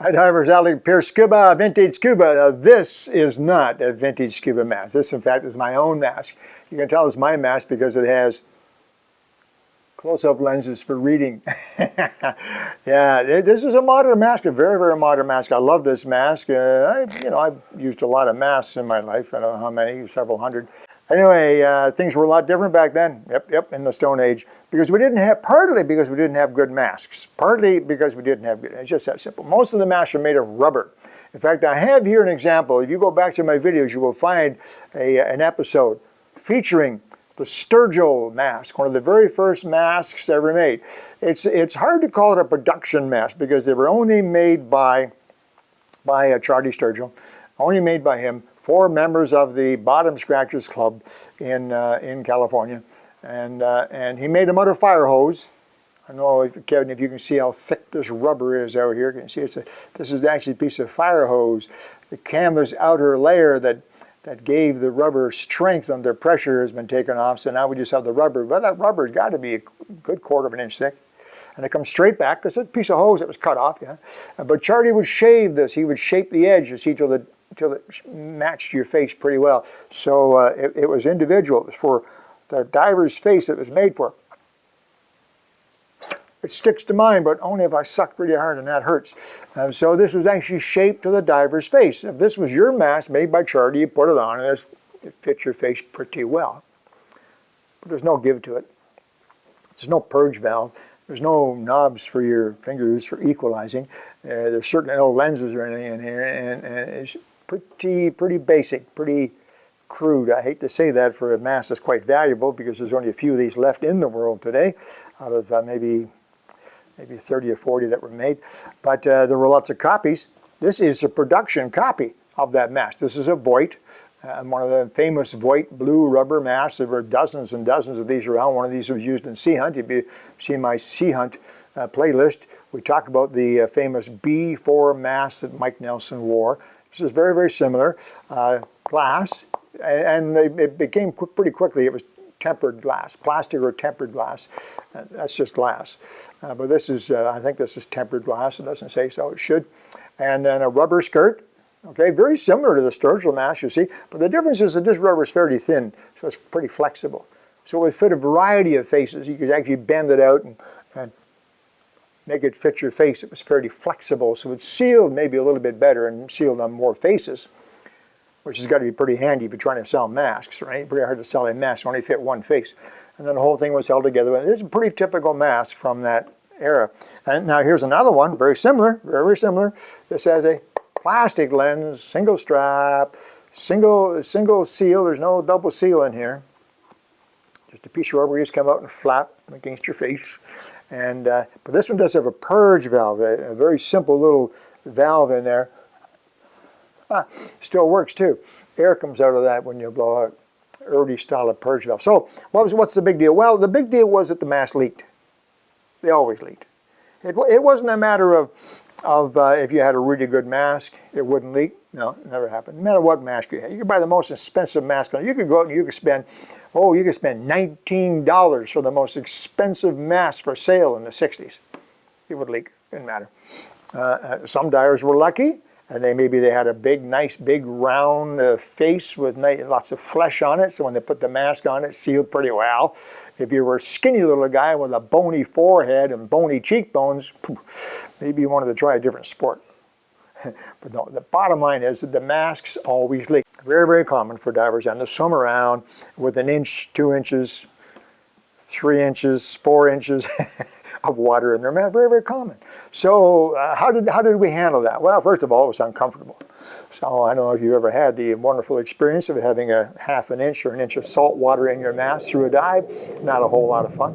Hi divers, Alec, Peirce Scuba, vintage scuba. Now this is not a vintage scuba mask. This in fact is my own mask. You can tell it's my mask because it has close-up lenses for reading. Yeah, this is a modern mask, a very, very modern mask. I love this mask. I've used a lot of masks in my life. I don't know how many, several hundred. Anyway, things were a lot different back then. Yep, in the Stone Age. Because we didn't have, partly because we didn't have good masks. Partly because we didn't have good, it's just that simple. Most of the masks are made of rubber. In fact, I have here an example. If you go back to my videos, you will find an episode featuring the Sturgill Mask, one of the very first masks ever made. It's hard to call it a production mask because they were only made by Charlie Sturgill, only made by him, for members of the Bottom Scratchers Club in California, and he made them out of fire hose. I know, Kevin, if you can see how thick this rubber is out here, you can see this is actually a piece of fire hose. The canvas outer layer that gave the rubber strength under pressure has been taken off, so now we just have the rubber. But that rubber's got to be a good quarter of an inch thick. And it comes straight back, because it's a piece of hose that was cut off, yeah. But Charlie would shave this. He would shape the edge, you see, till it matched your face pretty well. So it was individual. It was for the diver's face it was made for. It sticks to mine, but only if I suck pretty hard, and that hurts. So this was actually shaped to the diver's face. If this was your mask made by Charlie, you put it on, and it fits your face pretty well. But there's no give to it. There's no purge valve. There's no knobs for your fingers for equalizing. There's certainly no lenses or anything in here, and it's pretty basic, pretty crude. I hate to say that for a mask that's quite valuable, because there's only a few of these left in the world today, out of maybe 30 or 40 that were made. But there were lots of copies. This is a production copy of that mask. This is a Voit, one of the famous Voit blue rubber masks. There were dozens and dozens of these around. One of these was used in Sea Hunt. If you see my Sea Hunt playlist, we talk about the famous B4 mask that Mike Nelson wore. This is very, very similar. Glass, and it became pretty quickly, it was tempered glass, plastic or tempered glass. That's just glass. But this is, I think this is tempered glass. It doesn't say so, it should. And then a rubber skirt. Okay, very similar to the Sturgill Mask, you see. But the difference is that this rubber is fairly thin, so it's pretty flexible. So it would fit a variety of faces. You could actually bend it out and make it fit your face. It was fairly flexible, so it sealed maybe a little bit better and sealed on more faces, which has got to be pretty handy if you're trying to sell masks, right? Pretty hard to sell a mask, only fit one face. And then the whole thing was held together. And it's a pretty typical mask from that era. And now here's another one, very similar, very similar. This has a plastic lens, single strap, single seal. There's no double seal in here. Just a piece of rubber you just come out and flap against your face. And but this one does have a purge valve, a very simple little valve in there. Still works too. Air comes out of that when you blow out. Early style of purge valve. So what's the big deal? Well, the big deal was that the mask leaked. They always leaked. It wasn't a matter of if you had a really good mask, it wouldn't leak. No, it never happened. No matter what mask you had. You could buy the most expensive mask. You could go out and you could spend $19 for the most expensive mask for sale in the 60s. It would leak. Didn't matter. Some divers were lucky, and maybe they had a nice big round face with lots of flesh on it, so when they put the mask on, it sealed pretty well. If you were a skinny little guy with a bony forehead and bony cheekbones, maybe you wanted to try a different sport. But no, the bottom line is that the masks always leak. Very, very common for divers and to swim around with an inch, 2 inches, 3 inches, 4 inches of water in their mask. Very, very common. So how did we handle that? Well, first of all, it was uncomfortable. So I don't know if you ever had the wonderful experience of having a ½ an inch or an inch of salt water in your mask through a dive. Not a whole lot of fun.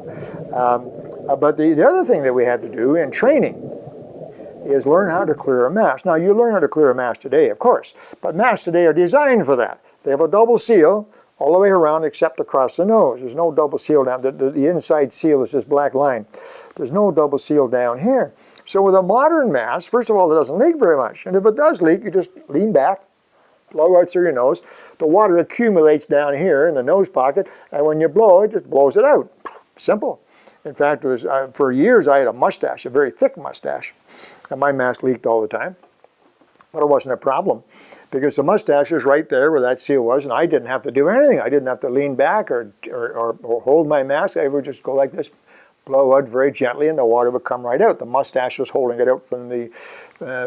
But the other thing that we had to do in training is learn how to clear a mask. Now, you learn how to clear a mask today, of course, but masks today are designed for that. They have a double seal all the way around except across the nose. There's no double seal down. The inside seal is this black line. There's no double seal down here. So with a modern mask, first of all, it doesn't leak very much. And if it does leak, you just lean back, blow out through your nose. The water accumulates down here in the nose pocket, and when you blow, it just blows it out. Simple. In fact, it was for years I had a mustache, a very thick mustache, and my mask leaked all the time. But it wasn't a problem because the mustache was right there where that seal was, and I didn't have to do anything. I didn't have to lean back or hold my mask. I would just go like this, blow out very gently, and the water would come right out. The mustache was holding it out from the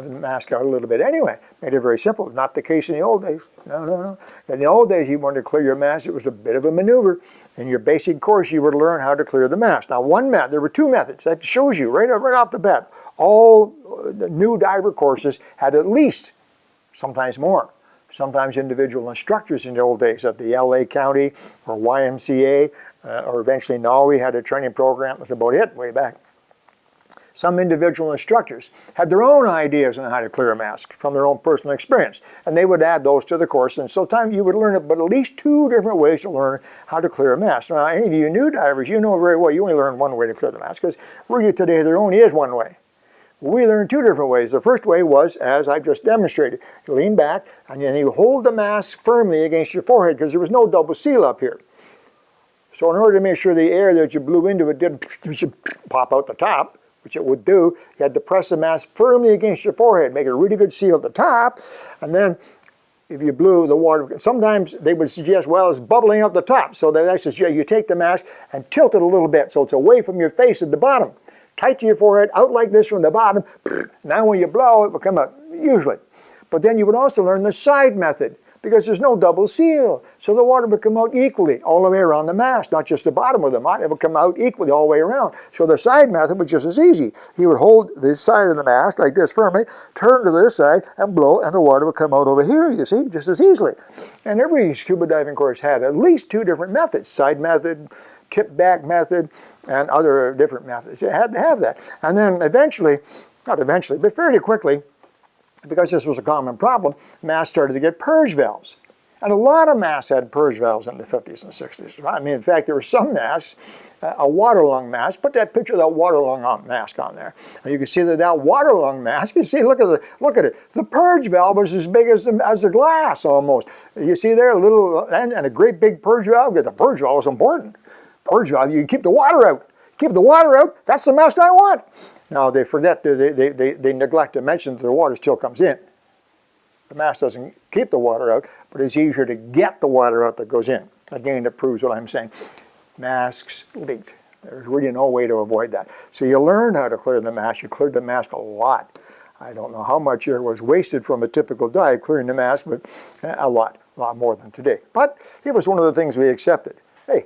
mask out a little bit anyway. Made it very simple. Not the case in the old days. No. In the old days, you wanted to clear your mask. It was a bit of a maneuver. In your basic course, you would learn how to clear the mask. Now, there were two methods. That shows you right off the bat. All the new diver courses had at least, sometimes more, sometimes individual instructors in the old days at the LA County or YMCA, or eventually NAWI had a training program. That's about it way back. Some individual instructors had their own ideas on how to clear a mask from their own personal experience, and they would add those to the course. And so you would learn it, but at least two different ways to learn how to clear a mask. Now, any of you new divers, you know very well you only learn one way to clear the mask, because really today there only is one way. We learned two different ways. The first way was, as I've just demonstrated, you lean back and then you hold the mask firmly against your forehead because there was no double seal up here. So in order to make sure the air that you blew into it didn't pop out the top, which it would do, you had to press the mask firmly against your forehead, make a really good seal at the top, and then if you blew the water, sometimes they would suggest, well, it's bubbling up the top. So they suggest you take the mask and tilt it a little bit so it's away from your face at the bottom. Tight to your forehead, out like this from the bottom. Now when you blow, it will come out, usually. But then you would also learn the side method because there's no double seal. So the water would come out equally all the way around the mask, not just the bottom of the mask. It would come out equally all the way around. So the side method was just as easy. He would hold this side of the mask like this firmly, turn to this side and blow, and the water would come out over here, you see, just as easily. And every scuba diving course had at least two different methods, side method, tip back method, and other different methods. You had to have that. And then eventually, not eventually, but fairly quickly, because this was a common problem, masks started to get purge valves. And a lot of masks had purge valves in the 50s and 60s. I mean, in fact, there were some masks, a water lung mask, put that picture of that water lung mask on there. And you can see that water lung mask, you see, look at it. The purge valve was as big as the glass almost. You see there, a little, and a great big purge valve, because the purge valve was important. Purge valve, you keep the water out. Keep the water out, that's the mask I want. Now they forget, they neglect to mention that the water still comes in. The mask doesn't keep the water out, but it's easier to get the water out that goes in. Again, that proves what I'm saying. Masks leaked. There's really no way to avoid that. So you learned how to clear the mask. You cleared the mask a lot. I don't know how much air was wasted from a typical dive clearing the mask, but a lot more than today. But it was one of the things we accepted. Hey,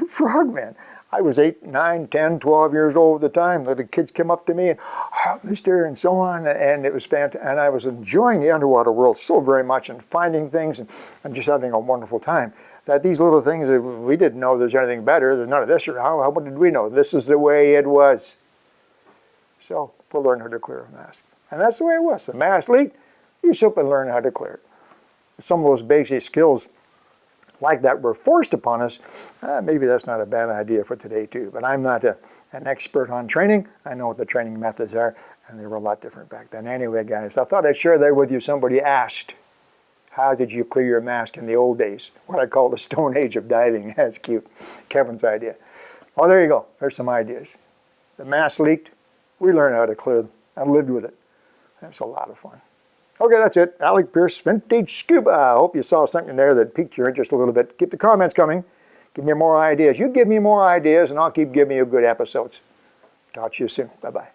frogman. I was 8, 9, 10, 12 years old at the time. The kids came up to me and, oh, mister, and so on, and it was fantastic. And I was enjoying the underwater world so very much and finding things and just having a wonderful time. That these little things, that we didn't know there's anything better. There's none of this. What did we know? This is the way it was. So we'll learn how to clear a mask. And that's the way it was. The mask leaked, you simply learn how to clear it. Some of those basic skills like that were forced upon us, maybe that's not a bad idea for today too. But I'm not an expert on training. I know what the training methods are, and they were a lot different back then. Anyway, guys, I thought I'd share that with you. Somebody asked, how did you clear your mask in the old days? What I call the Stone Age of diving. That's cute. Kevin's idea. Oh, there you go. There's some ideas. The mask leaked. We learned how to clear them and lived with it. That's a lot of fun. Okay, that's it. Alec, Peirce, Vintage Scuba. I hope you saw something there that piqued your interest a little bit. Keep the comments coming. Give me more ideas. You give me more ideas, and I'll keep giving you good episodes. Talk to you soon. Bye-bye.